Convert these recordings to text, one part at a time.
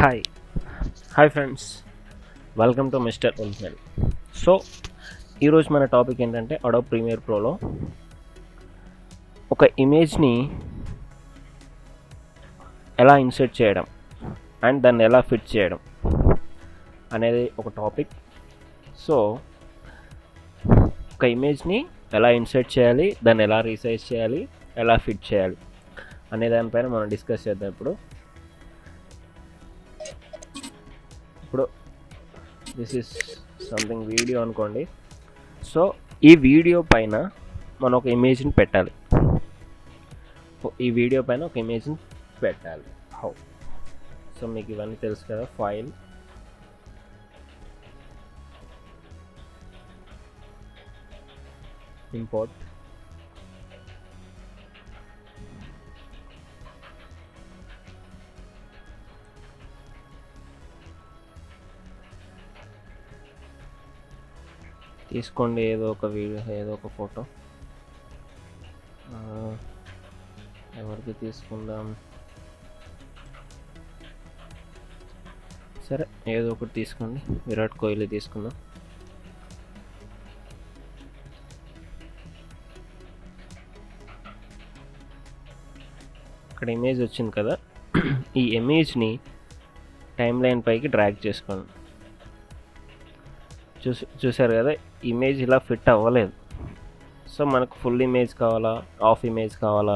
Hi hi friends, welcome to mister original. So ఈరోజు మన topic ఏంటంటే అడోబ్ ప్రీమియర్ ప్రోలో ఒక ఇమేజ్ని ఎలా ఇన్సర్ట్ చేయడం అండ్ దాన్ని ఎలా ఫిట్ చేయడం అనేది ఒక టాపిక్. సో ఒక ఇమేజ్ని ఎలా ఇన్సర్ట్ చేయాలి, దాన్ని ఎలా రీసైజ్ చేయాలి, ఎలా ఫిట్ చేయాలి అనే దానిపైన మనం డిస్కస్ చేద్దాం. ఇప్పుడు దిస్ ఈస్ సంథింగ్ వీడియో అనుకోండి. సో ఈ వీడియో పైన మనం ఒక ఇమేజ్ని పెట్టాలి. హౌ? సో మీకు ఇవన్నీ తెలుసు కదా. ఫైల్, ఇంపోర్ట్, తీసుకోండి ఏదో ఒక వీడియో, ఏదో ఒక ఫోటో. ఎవరికి తీసుకుందాం? సరే ఏదో ఒకటి తీసుకోండి. విరాట్ కోహ్లీ తీసుకుందాం. ఇక్కడ ఇమేజ్ వచ్చింది కదా. ఈ ఇమేజ్ని టైమ్ లైన్ పైకి డ్రాగ్ చేసుకోండి. చూసారు కదా, ఇమేజ్ ఇలా ఫిట్ అవ్వలేదు. సో మనకు ఫుల్ ఇమేజ్ కావాలా, హాఫ్ ఇమేజ్ కావాలా?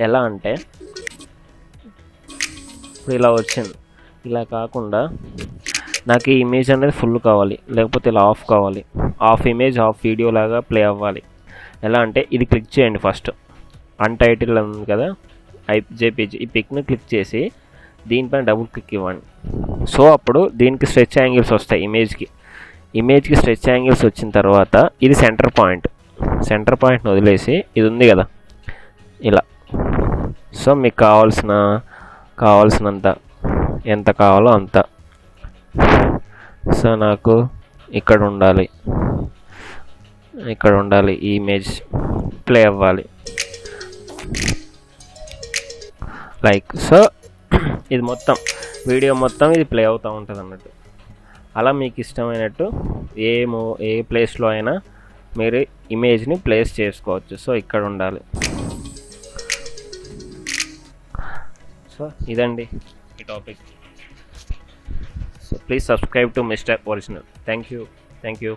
ఎలా అంటే ఇప్పుడు ఇలా వచ్చింది. ఇలా కాకుండా నాకు ఈ ఇమేజ్ అనేది ఫుల్ కావాలి, లేకపోతే ఇలా ఆఫ్ కావాలి. హాఫ్ ఇమేజ్ హాఫ్ వీడియో లాగా ప్లే అవ్వాలి. ఎలా అంటే ఇది క్లిక్ చేయండి. ఫస్ట్ అన్టైటిల్ ఉంది కదా, జేపీజీ, ఈ పిక్ని క్లిక్ చేసి దీనిపైన డబుల్ క్లిక్ ఇవ్వండి. సో అప్పుడు దీనికి స్ట్రెచ్ యాంగిల్స్ వస్తాయి. ఇమేజ్కి స్ట్రెచ్ యాంగిల్స్ వచ్చిన తర్వాత ఇది సెంటర్ పాయింట్ని వదిలేసి ఇది ఉంది కదా ఇలా. సో మీకు కావాల్సినంత ఎంత కావాలో అంత. సో నాకు ఇక్కడ ఉండాలి ఈ ఇమేజ్ ప్లే అవ్వాలి లైక్ సో. ఇది మొత్తం వీడియో మొత్తం ఇది ప్లే అవుతూ ఉంటుంది అన్నట్టు. అలా మీకు ఇష్టమైనట్టు ఏ ప్లేస్లో అయినా మీరు ఇమేజ్ని ప్లేస్ చేసుకోవచ్చు. సో ఇక్కడ ఉండాలి. సో ఇదండి ఈ topic. So please subscribe to mister original. Thank you.